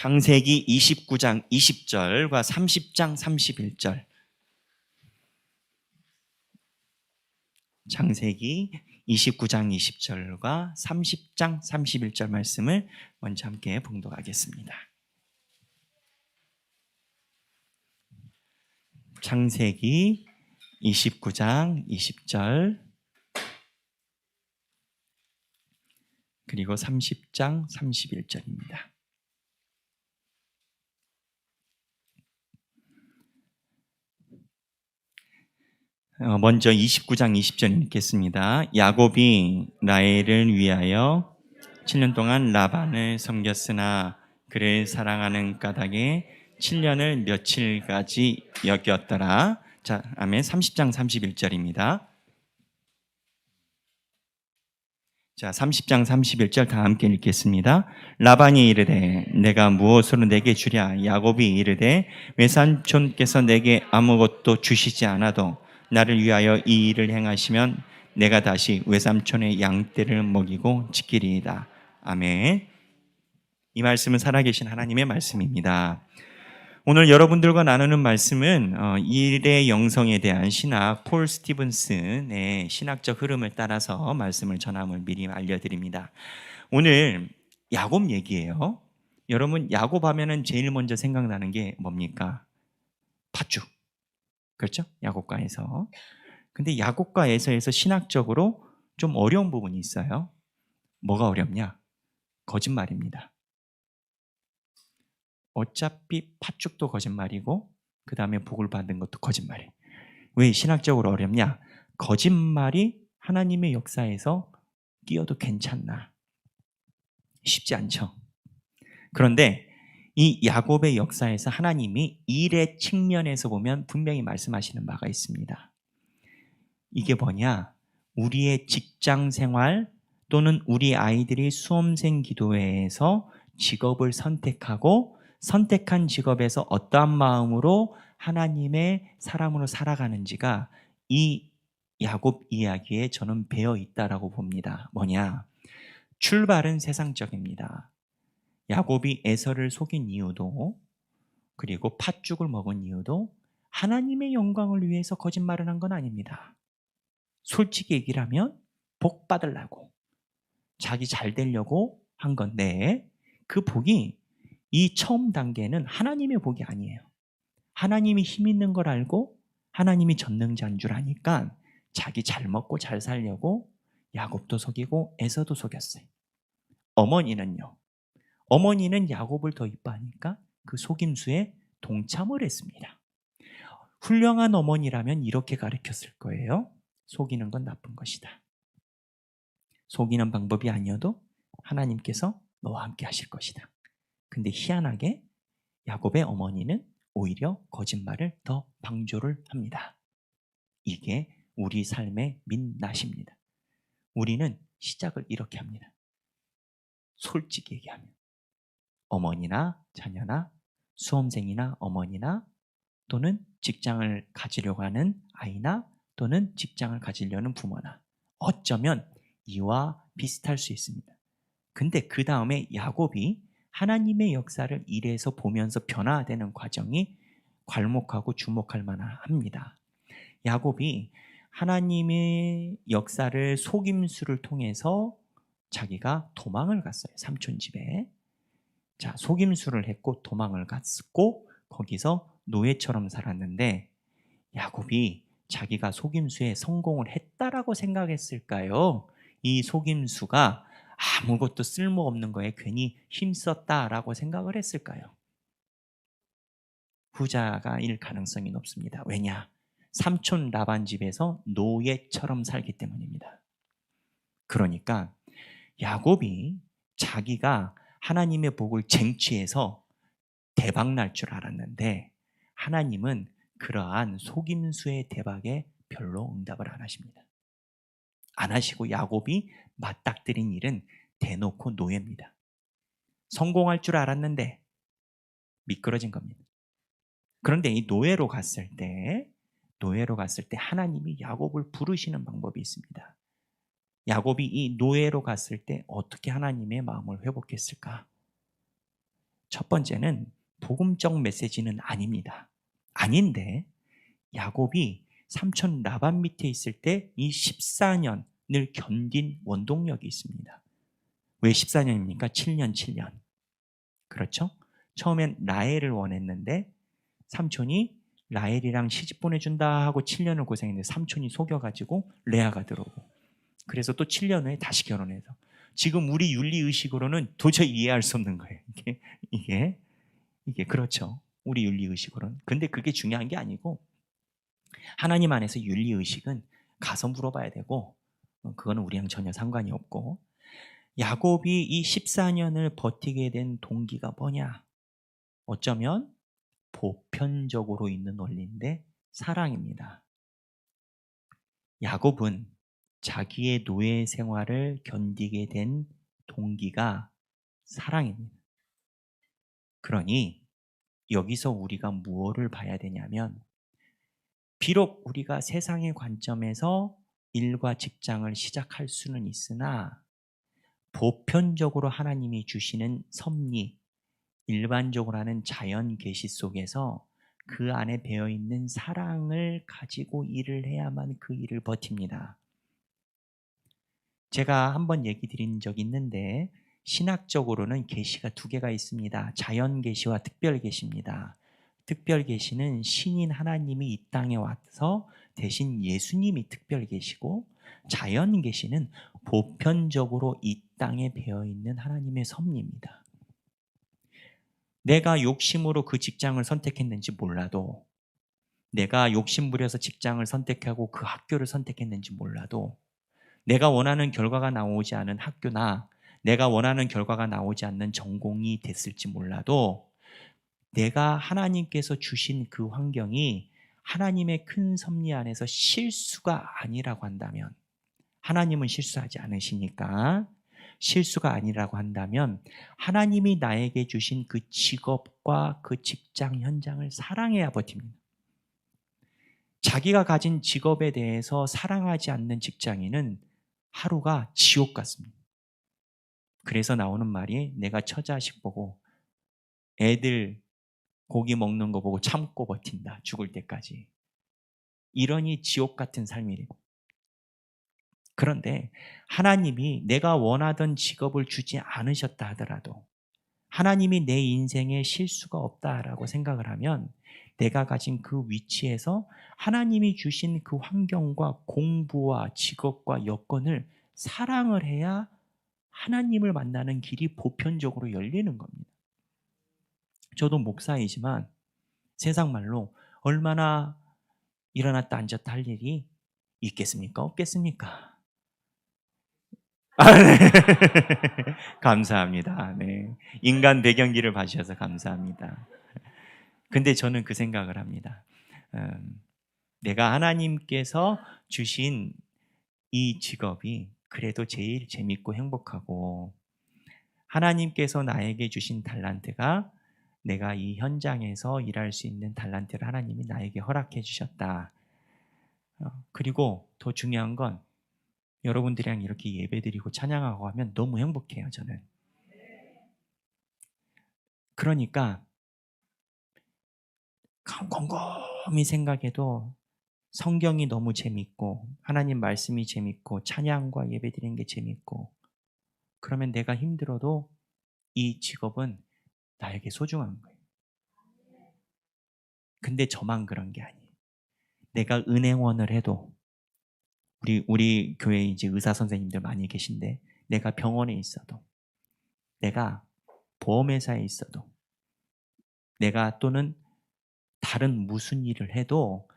창세기 29장 20절과 30장 31절. 창세기 29장 20절과 30장 31절 말씀을 먼저 함께 봉독하겠습니다. 창세기 29장 20절 그리고 30장 31절입니다. 먼저 29장 20절 읽겠습니다. 야곱이 라헬을 위하여 7년 동안 라반을 섬겼으나 그를 사랑하는 까닭에 7년을 며칠까지 여겼더라. 자, 아멘. 30장 31절입니다. 자, 30장 31절 다 함께 읽겠습니다. 라반이 이르되 내가 무엇으로 내게 주랴? 야곱이 이르되 외삼촌께서 내게 아무것도 주시지 않아도 나를 위하여 이 일을 행하시면 내가 다시 외삼촌의 양떼를 먹이고 지키리이다. 아멘. 이 말씀은 살아계신 하나님의 말씀입니다. 오늘 여러분들과 나누는 말씀은 일의 영성에 대한 신학 폴 스티븐슨의 신학적 흐름을 따라서 말씀을 전함을 미리 알려드립니다. 오늘 야곱 얘기예요. 여러분 야곱 하면은 제일 먼저 생각나는 게 뭡니까? 팥죽. 그렇죠? 야곱과에서. 근데 야곱과에서에서 신학적으로 좀 어려운 부분이 있어요. 뭐가 어렵냐? 거짓말입니다. 어차피 팥죽도 거짓말이고 그 다음에 복을 받은 것도 거짓말이에요. 왜 신학적으로 어렵냐? 거짓말이 하나님의 역사에서 끼어도 괜찮나? 쉽지 않죠. 그런데 이 야곱의 역사에서 하나님이 일의 측면에서 보면 분명히 말씀하시는 바가 있습니다. 이게 뭐냐? 우리의 직장 생활 또는 우리 아이들이 수험생 기도회에서 직업을 선택하고 선택한 직업에서 어떠한 마음으로 하나님의 사람으로 살아가는지가 이 야곱 이야기에 저는 배어 있다라고 봅니다. 뭐냐? 출발은 세상적입니다. 야곱이 에서를 속인 이유도 그리고 팥죽을 먹은 이유도 하나님의 영광을 위해서 거짓말을 한 건 아닙니다. 솔직히 얘기를 하면 복 받으려고 자기 잘 되려고 한 건데 그 복이 이 처음 단계는 하나님의 복이 아니에요. 하나님이 힘 있는 걸 알고 하나님이 전능자인 줄 아니까 자기 잘 먹고 잘 살려고 야곱도 속이고 에서도 속였어요. 어머니는요. 어머니는 야곱을 더 이뻐하니까 그 속임수에 동참을 했습니다. 훌륭한 어머니라면 이렇게 가르쳤을 거예요. 속이는 건 나쁜 것이다. 속이는 방법이 아니어도 하나님께서 너와 함께 하실 것이다. 근데 희한하게 야곱의 어머니는 오히려 거짓말을 더 방조를 합니다. 이게 우리 삶의 민낯입니다. 우리는 시작을 이렇게 합니다. 솔직히 얘기하면 어머니나 자녀나 수험생이나 어머니나 또는 직장을 가지려고 하는 아이나 또는 직장을 가지려는 부모나 어쩌면 이와 비슷할 수 있습니다. 근데 그 다음에 야곱이 하나님의 역사를 일에서 보면서 변화되는 과정이 괄목하고 주목할 만합니다. 야곱이 하나님의 역사를 속임수를 통해서 자기가 도망을 갔어요. 삼촌 집에. 자, 속임수를 했고 도망을 갔고 거기서 노예처럼 살았는데 야곱이 자기가 속임수에 성공을 했다라고 생각했을까요? 이 속임수가 아무것도 쓸모없는 거에 괜히 힘썼다라고 생각을 했을까요? 후자가일 가능성이 높습니다. 왜냐? 삼촌 라반 집에서 노예처럼 살기 때문입니다. 그러니까 야곱이 자기가 하나님의 복을 쟁취해서 대박 날 줄 알았는데 하나님은 그러한 속임수의 대박에 별로 응답을 안 하십니다. 안 하시고 야곱이 맞닥뜨린 일은 대놓고 노예입니다. 성공할 줄 알았는데 미끄러진 겁니다. 그런데 이 노예로 갔을 때 하나님이 야곱을 부르시는 방법이 있습니다. 야곱이 이 노예로 갔을 때 어떻게 하나님의 마음을 회복했을까? 첫 번째는 복음적 메시지는 아닙니다. 아닌데 야곱이 삼촌 라반 밑에 있을 때 이 14년을 견딘 원동력이 있습니다. 왜 14년입니까? 7년, 7년. 그렇죠? 처음엔 라헬을 원했는데 삼촌이 라헬이랑 시집 보내준다 하고 7년을 고생했는데 삼촌이 속여가지고 레아가 들어오고, 그래서 또 7년 후에 다시 결혼해서 지금 우리 윤리의식으로는 도저히 이해할 수 없는 거예요. 이게 그렇죠. 우리 윤리의식으로는. 근데 그게 중요한 게 아니고 하나님 안에서 윤리의식은 가서 물어봐야 되고 그거는 우리랑 전혀 상관이 없고, 야곱이 이 14년을 버티게 된 동기가 뭐냐? 어쩌면 보편적으로 있는 원리인데 사랑입니다. 야곱은 자기의 노예 생활을 견디게 된 동기가 사랑입니다. 그러니 여기서 우리가 무엇을 봐야 되냐면, 비록 우리가 세상의 관점에서 일과 직장을 시작할 수는 있으나 보편적으로 하나님이 주시는 섭리, 일반적으로 하는 자연 계시 속에서 그 안에 배어 있는 사랑을 가지고 일을 해야만 그 일을 버팁니다. 제가 한번 얘기 드린 적이 있는데 신학적으로는 계시가 두 개가 있습니다. 자연 계시와 특별 계시입니다. 특별 계시는 신인 하나님이 이 땅에 와서 대신 예수님이 특별 계시고, 자연 계시는 보편적으로 이 땅에 배어 있는 하나님의 섭리입니다. 내가 욕심으로 그 직장을 선택했는지 몰라도, 내가 욕심부려서 직장을 선택하고 그 학교를 선택했는지 몰라도, 내가 원하는 결과가 나오지 않은 학교나 내가 원하는 결과가 나오지 않는 전공이 됐을지 몰라도, 내가 하나님께서 주신 그 환경이 하나님의 큰 섭리 안에서 실수가 아니라고 한다면, 하나님은 실수하지 않으시니까 실수가 아니라고 한다면 하나님이 나에게 주신 그 직업과 그 직장 현장을 사랑해야 버팁니다. 자기가 가진 직업에 대해서 사랑하지 않는 직장인은 하루가 지옥 같습니다. 그래서 나오는 말이, 내가 처자식 보고 애들 고기 먹는 거 보고 참고 버틴다, 죽을 때까지. 이러니 지옥 같은 삶이래요. 그런데 하나님이 내가 원하던 직업을 주지 않으셨다 하더라도, 하나님이 내 인생에 실수가 없다라고 생각을 하면 내가 가진 그 위치에서 하나님이 주신 그 환경과 공부와 직업과 여건을 사랑을 해야 하나님을 만나는 길이 보편적으로 열리는 겁니다. 저도 목사이지만 세상 말로 얼마나 일어났다 앉았다 할 일이 있겠습니까? 없겠습니까? 네. 감사합니다. 네. 인간 배경기를 봐주셔서 감사합니다. 근데 저는 그 생각을 합니다. 내가 하나님께서 주신 이 직업이 그래도 제일 재밌고 행복하고, 하나님께서 나에게 주신 달란트가 내가 이 현장에서 일할 수 있는 달란트를 하나님이 나에게 허락해 주셨다. 그리고 더 중요한 건 여러분들이랑 이렇게 예배드리고 찬양하고 하면 너무 행복해요, 저는. 그러니까 곰곰이 생각해도 성경이 너무 재밌고 하나님 말씀이 재밌고 찬양과 예배드리는 게 재밌고, 그러면 내가 힘들어도 이 직업은 나에게 소중한 거예요. 근데 저만 그런 게 아니에요. 내가 은행원을 해도, 우리 교회에 이제 의사 선생님들 많이 계신데, 내가 병원에 있어도, 내가 보험회사에 있어도, 내가 또는 다른 무슨 일을 해도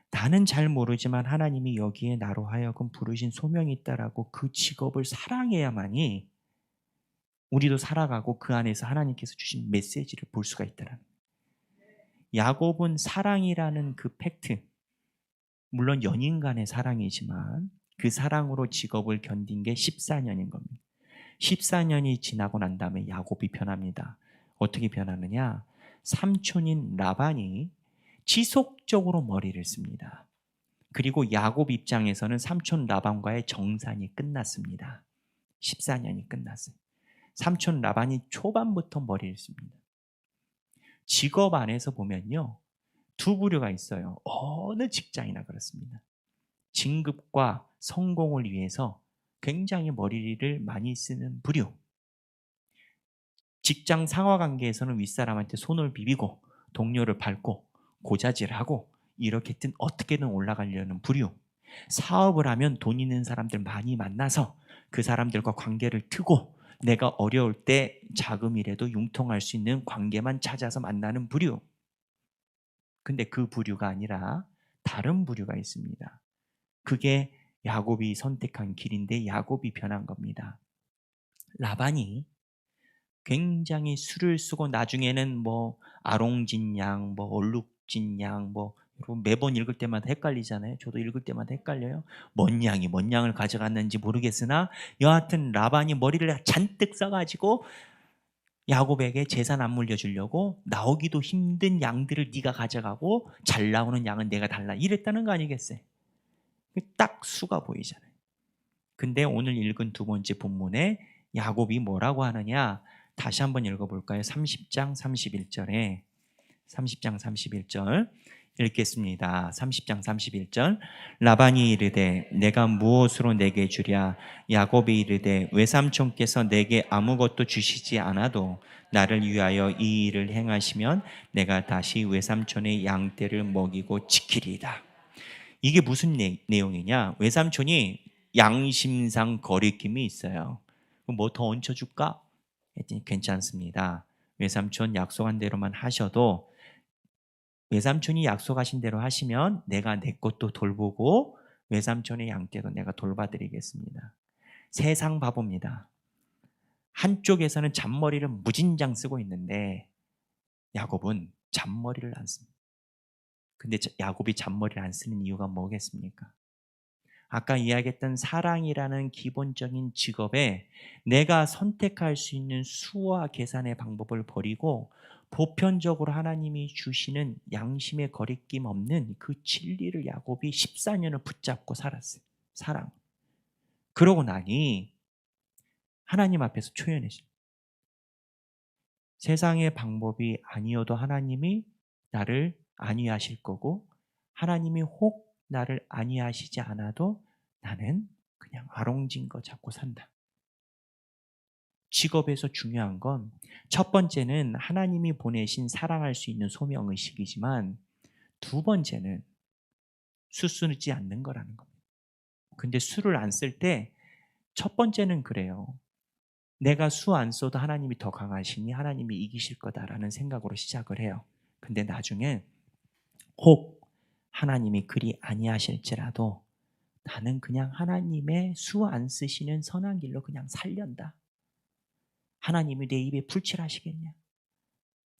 나는 잘 모르지만 하나님이 여기에 나로 하여금 부르신 소명이 있다라고 그 직업을 사랑해야만이 우리도 살아가고 그 안에서 하나님께서 주신 메시지를 볼 수가 있다라는. 야곱은 사랑이라는 그 팩트, 물론 연인 간의 사랑이지만 그 사랑으로 직업을 견딘 게 14년인 겁니다. 14년이 지나고 난 다음에 야곱이 변합니다. 어떻게 변하느냐? 삼촌인 라반이 지속적으로 머리를 씁니다. 그리고 야곱 입장에서는 삼촌 라반과의 정산이 끝났습니다. 14년이 끝났어요. 삼촌 라반이 초반부터 머리를 씁니다. 직업 안에서 보면요. 두 부류가 있어요. 어느 직장이나 그렇습니다. 진급과 성공을 위해서 굉장히 머리를 많이 쓰는 부류. 직장 상하 관계에서는 윗사람한테 손을 비비고 동료를 밟고 고자질하고 이렇게든 어떻게든 올라가려는 부류. 사업을 하면 돈 있는 사람들 많이 만나서 그 사람들과 관계를 트고 내가 어려울 때 자금이라도 융통할 수 있는 관계만 찾아서 만나는 부류. 근데 그 부류가 아니라 다른 부류가 있습니다. 그게 야곱이 선택한 길인데 야곱이 변한 겁니다. 라반이 굉장히 수를 쓰고 나중에는 뭐 아롱진 양, 뭐 얼룩진 양, 뭐 여러분 매번 읽을 때마다 헷갈리잖아요. 저도 읽을 때마다 헷갈려요. 뭔 양을 가져갔는지 모르겠으나 여하튼 라반이 머리를 잔뜩 써가지고 야곱에게 재산 안 물려주려고 나오기도 힘든 양들을 네가 가져가고 잘 나오는 양은 내가 달라 이랬다는 거 아니겠어요? 딱 수가 보이잖아요. 근데 오늘 읽은 두 번째 본문에 야곱이 뭐라고 하느냐? 다시 한번 읽어볼까요? 30장 31절에 30장 31절 읽겠습니다. 30장 31절 라반이 이르되 내가 무엇으로 내게 주랴? 야곱이 이르되 외삼촌께서 내게 아무것도 주시지 않아도 나를 위하여 이 일을 행하시면 내가 다시 외삼촌의 양떼를 먹이고 지키리이다. 이게 무슨 내용이냐? 외삼촌이 양심상 거리낌이 있어요. 뭐 더 얹혀줄까? 했더니 괜찮습니다. 외삼촌 약속한 대로만 하셔도 외삼촌이 약속하신 대로 하시면 내가 내 것도 돌보고 외삼촌의 양떼도 내가 돌봐드리겠습니다. 세상 바보입니다. 한쪽에서는 잔머리를 무진장 쓰고 있는데 야곱은 잔머리를 안 씁니다. 근데 야곱이 잔머리를 안 쓰는 이유가 뭐겠습니까? 아까 이야기했던 사랑이라는 기본적인 직업에 내가 선택할 수 있는 수와 계산의 방법을 버리고 보편적으로 하나님이 주시는 양심의 거리낌 없는 그 진리를 야곱이 14년을 붙잡고 살았어요. 사랑. 그러고 나니 하나님 앞에서 초연해집니다. 세상의 방법이 아니어도 하나님이 나를 안위하실 거고 하나님이 혹 나를 안위하시지 않아도 나는 그냥 아롱진 거 잡고 산다. 직업에서 중요한 건 첫 번째는 하나님이 보내신 사랑할 수 있는 소명의식이지만 두 번째는 수 쓰지 않는 거라는 겁니다. 근데 수를 안 쓸 때 첫 번째는 그래요. 내가 수 안 써도 하나님이 더 강하시니 하나님이 이기실 거다라는 생각으로 시작을 해요. 근데 나중에 혹 하나님이 그리 아니하실지라도 나는 그냥 하나님의 수 안 쓰시는 선한 길로 그냥 살련다. 하나님이 내 입에 풀칠하시겠냐?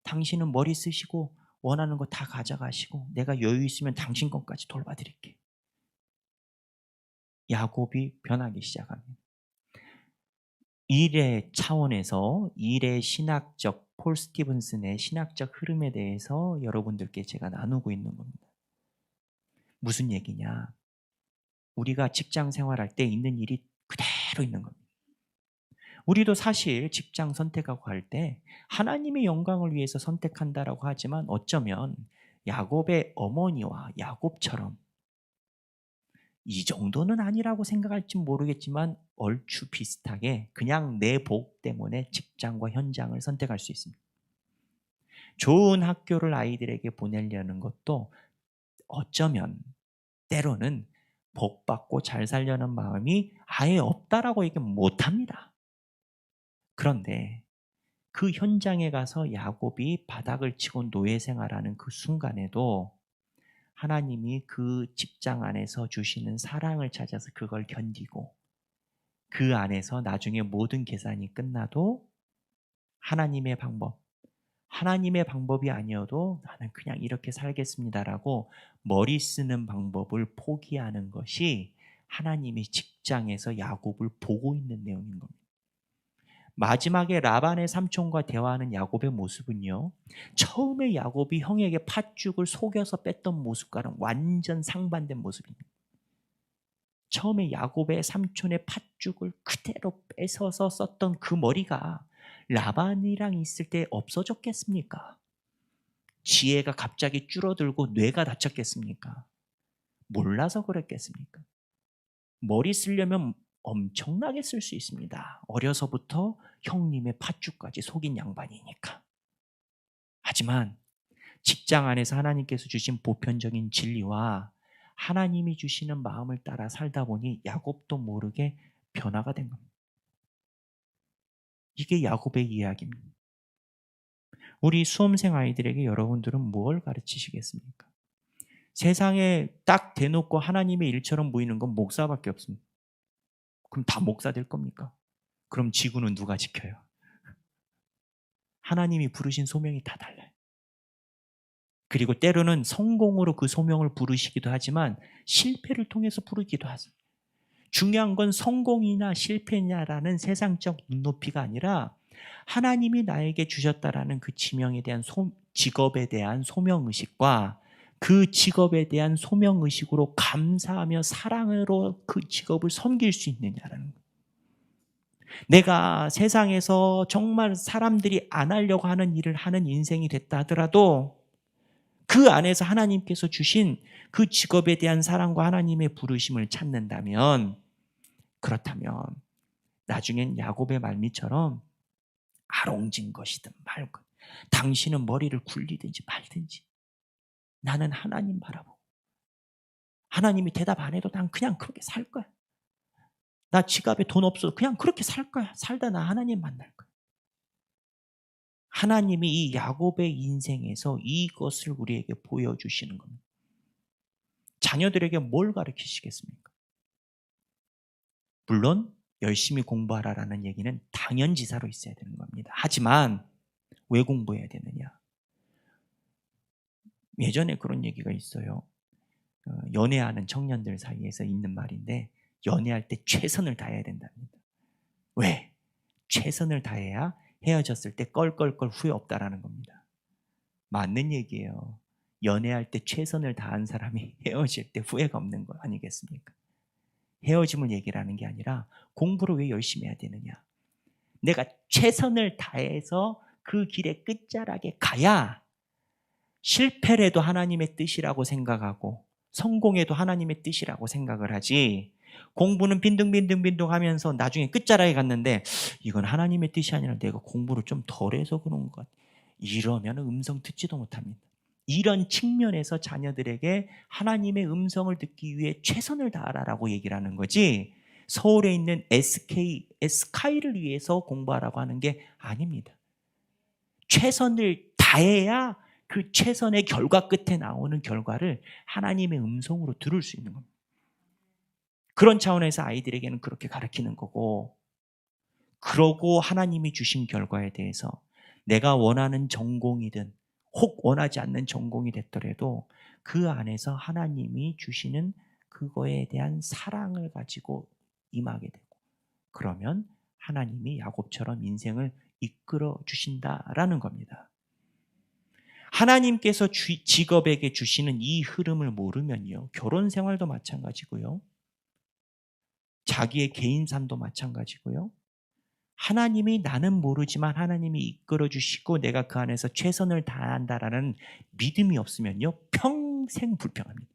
당신은 머리 쓰시고 원하는 거 다 가져가시고 내가 여유 있으면 당신 것까지 돌봐드릴게. 야곱이 변하기 시작합니다. 일의 차원에서 일의 신학적 폴 스티븐슨의 신학적 흐름에 대해서 여러분들께 제가 나누고 있는 겁니다. 무슨 얘기냐? 우리가 직장 생활할 때 있는 일이 그대로 있는 겁니다. 우리도 사실 직장 선택하고 할 때 하나님의 영광을 위해서 선택한다라고 하지만 어쩌면 야곱의 어머니와 야곱처럼 이 정도는 아니라고 생각할지 모르겠지만 얼추 비슷하게 그냥 내 복 때문에 직장과 현장을 선택할 수 있습니다. 좋은 학교를 아이들에게 보내려는 것도 어쩌면 때로는 복 받고 잘 살려는 마음이 아예 없다라고 얘기 못합니다. 그런데 그 현장에 가서 야곱이 바닥을 치고 노예 생활하는 그 순간에도 하나님이 그 직장 안에서 주시는 사랑을 찾아서 그걸 견디고 그 안에서 나중에 모든 계산이 끝나도 하나님의 방법이 아니어도 나는 그냥 이렇게 살겠습니다라고 머리 쓰는 방법을 포기하는 것이 하나님이 직장에서 야곱을 보고 있는 내용인 겁니다. 마지막에 라반의 삼촌과 대화하는 야곱의 모습은요, 처음에 야곱이 형에게 팥죽을 속여서 뺐던 모습과는 완전 상반된 모습입니다. 처음에 야곱의 삼촌의 팥죽을 그대로 뺏어서 썼던 그 머리가 라반이랑 있을 때 없어졌겠습니까? 지혜가 갑자기 줄어들고 뇌가 다쳤겠습니까? 몰라서 그랬겠습니까? 머리 쓰려면 엄청나게 쓸 수 있습니다. 어려서부터 형님의 팥죽까지 속인 양반이니까. 하지만 직장 안에서 하나님께서 주신 보편적인 진리와 하나님이 주시는 마음을 따라 살다 보니 야곱도 모르게 변화가 된 겁니다. 이게 야곱의 이야기입니다. 우리 수험생 아이들에게 여러분들은 뭘 가르치시겠습니까? 세상에 딱 대놓고 하나님의 일처럼 보이는 건 목사밖에 없습니다. 그럼 다 목사 될 겁니까? 그럼 지구는 누가 지켜요? 하나님이 부르신 소명이 다 달라요. 그리고 때로는 성공으로 그 소명을 부르시기도 하지만 실패를 통해서 부르기도 하죠. 중요한 건 성공이나 실패냐라는 세상적 눈높이가 아니라 하나님이 나에게 주셨다라는 그 지명에 대한 직업에 대한 소명의식과 그 직업에 대한 소명의식으로 감사하며 사랑으로 그 직업을 섬길 수 있느냐라는 거예요. 내가 세상에서 정말 사람들이 안 하려고 하는 일을 하는 인생이 됐다 하더라도 그 안에서 하나님께서 주신 그 직업에 대한 사랑과 하나님의 부르심을 찾는다면, 그렇다면 나중엔 야곱의 말미처럼 아롱진 것이든 말건 당신은 머리를 굴리든지 말든지 나는 하나님 바라보고 하나님이 대답 안 해도 난 그냥 그렇게 살 거야. 나 지갑에 돈 없어도 그냥 그렇게 살 거야. 살다 나 하나님 만날 거야. 하나님이 이 야곱의 인생에서 이것을 우리에게 보여주시는 겁니다. 자녀들에게 뭘 가르치시겠습니까? 물론 열심히 공부하라라는 얘기는 당연지사로 있어야 되는 겁니다. 하지만 왜 공부해야 되느냐? 예전에 그런 얘기가 있어요. 연애하는 청년들 사이에서 있는 말인데 연애할 때 최선을 다해야 된답니다. 왜? 최선을 다해야 헤어졌을 때 껄껄껄 후회 없다라는 겁니다. 맞는 얘기예요. 연애할 때 최선을 다한 사람이 헤어질 때 후회가 없는 거 아니겠습니까? 헤어짐을 얘기하는 게 아니라 공부를 왜 열심히 해야 되느냐? 내가 최선을 다해서 그 길의 끝자락에 가야 실패래도 하나님의 뜻이라고 생각하고 성공해도 하나님의 뜻이라고 생각을 하지, 공부는 빈둥빈둥빈둥 하면서 나중에 끝자락에 갔는데 이건 하나님의 뜻이 아니라 내가 공부를 좀 덜해서 그런 것 같아. 이러면 음성 듣지도 못합니다. 이런 측면에서 자녀들에게 하나님의 음성을 듣기 위해 최선을 다하라고 얘기를 하는 거지, 서울에 있는 SK를 위해서 공부하라고 하는 게 아닙니다. 최선을 다해야 그 최선의 결과 끝에 나오는 결과를 하나님의 음성으로 들을 수 있는 겁니다. 그런 차원에서 아이들에게는 그렇게 가르치는 거고, 그러고 하나님이 주신 결과에 대해서 내가 원하는 전공이든 혹 원하지 않는 전공이 됐더라도 그 안에서 하나님이 주시는 그거에 대한 사랑을 가지고 임하게 되고, 그러면 하나님이 야곱처럼 인생을 이끌어 주신다라는 겁니다. 하나님께서 직업에게 주시는 이 흐름을 모르면요, 결혼 생활도 마찬가지고요, 자기의 개인 삶도 마찬가지고요, 하나님이 나는 모르지만 하나님이 이끌어 주시고 내가 그 안에서 최선을 다한다라는 믿음이 없으면요, 평생 불평합니다.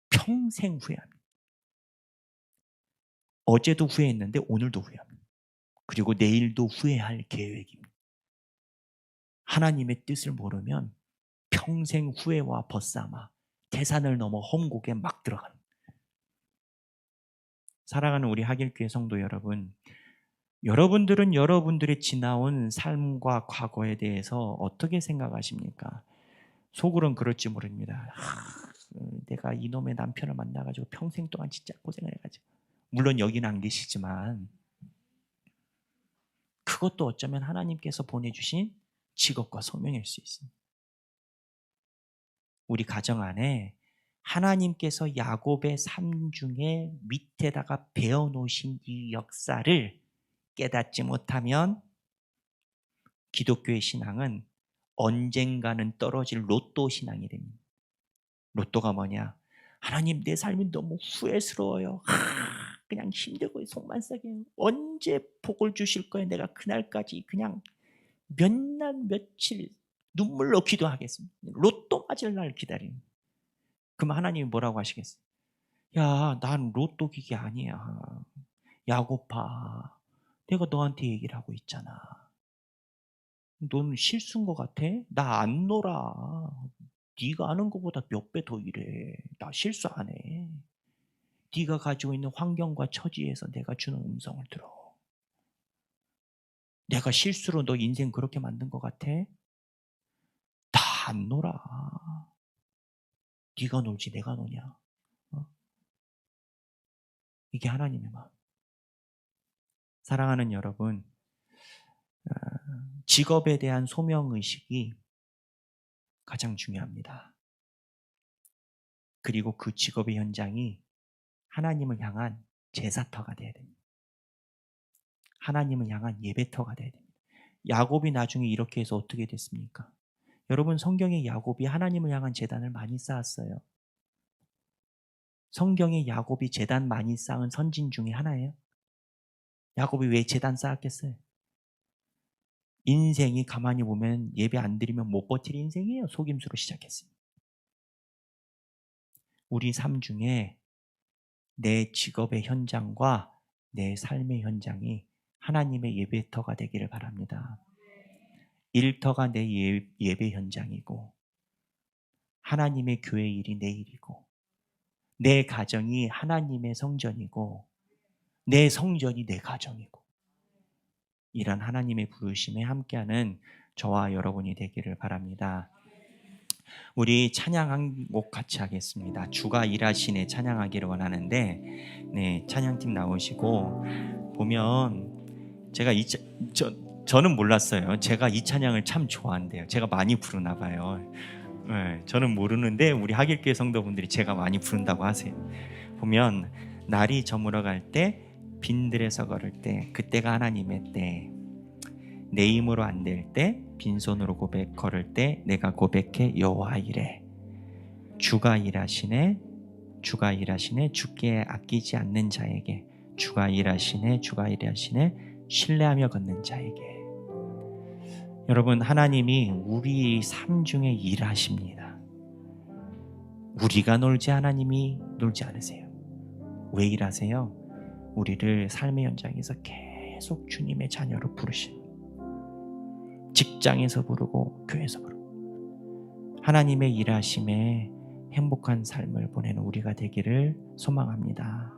평생 후회합니다. 어제도 후회했는데 오늘도 후회합니다. 그리고 내일도 후회할 계획입니다. 하나님의 뜻을 모르면 평생 후회와 벗삼아 태산을 넘어 험곡에 막 들어갑니다. 사랑하는 우리 하길교회 성도 여러분, 여러분들은 여러분들의 지나온 삶과 과거에 대해서 어떻게 생각하십니까? 속으론 그럴지 모릅니다. 내가 이놈의 남편을 만나가지고 평생 동안 진짜 고생을 해가지고, 물론 여기는 안 계시지만 그것도 어쩌면 하나님께서 보내주신 직업과 소명일 수 있습니다. 우리 가정 안에 하나님께서 야곱의 삶 중에 밑에다가 배워놓으신 이 역사를 깨닫지 못하면 기독교의 신앙은 언젠가는 떨어질 로또 신앙이 됩니다. 로또가 뭐냐? 하나님, 내 삶이 너무 후회스러워요. 그냥 힘들고 속만 썩여요. 언제 복을 주실 거예요? 내가 그날까지 그냥 몇 날 며칠 눈물로 기도하겠습니다. 로또 맞을 날 기다리는. 그럼 하나님이 뭐라고 하시겠어요? 야, 난 로또 기계 아니야. 야고파. 내가 너한테 얘기를 하고 있잖아. 넌 실수인 것 같아? 나 안 놀아. 네가 아는 것보다 몇 배 더 일해. 나 실수 안 해. 네가 가지고 있는 환경과 처지에서 내가 주는 음성을 들어. 내가 실수로 너 인생 그렇게 만든 것 같아? 나 안 놀아. 네가 놀지 내가 노냐? 어? 이게 하나님의 마음. 사랑하는 여러분, 직업에 대한 소명의식이 가장 중요합니다. 그리고 그 직업의 현장이 하나님을 향한 제사터가 돼야 됩니다. 하나님을 향한 예배터가 돼야 됩니다. 야곱이 나중에 이렇게 해서 어떻게 됐습니까? 여러분, 성경의 야곱이 하나님을 향한 제단을 많이 쌓았어요. 성경의 야곱이 제단 많이 쌓은 선진 중에 하나예요. 야곱이 왜 제단 쌓았겠어요? 인생이 가만히 보면 예배 안 드리면 못 버틸 인생이에요. 속임수로 시작했습니다. 우리 삶 중에 내 직업의 현장과 내 삶의 현장이 하나님의 예배터가 되기를 바랍니다. 일터가 내 예배 현장이고 하나님의 교회 일이 내 일이고 내 가정이 하나님의 성전이고 내 성전이 내 가정이고 이런 하나님의 부르심에 함께하는 저와 여러분이 되기를 바랍니다. 우리 찬양 한 곡 같이 하겠습니다. 주가 일하시네 찬양하기를 원하는데 네, 찬양팀 나오시고 보면 제가 저는 몰랐어요. 제가 이 찬양을 참 좋아한대요. 제가 많이 부르나 봐요. 네, 저는 모르는데 우리 하길교회 성도분들이 제가 많이 부른다고 하세요. 보면 날이 저물어갈 때 빈들에서 걸을 때 그때가 하나님의 때 내 힘으로 안 될 때 빈손으로 걸을 때 내가 고백해 여호와 이래 주가 일하시네 주가 일하시네 주께 아끼지 않는 자에게 주가 일하시네 주가 일하시네 신뢰하며 걷는 자에게 여러분 하나님이 우리 삶 중에 일하십니다. 우리가 놀지 하나님이 놀지 않으세요. 왜 일하세요? 우리를 삶의 현장에서 계속 주님의 자녀로 부르신 직장에서 부르고 교회에서 부르고 하나님의 일하심에 행복한 삶을 보내는 우리가 되기를 소망합니다.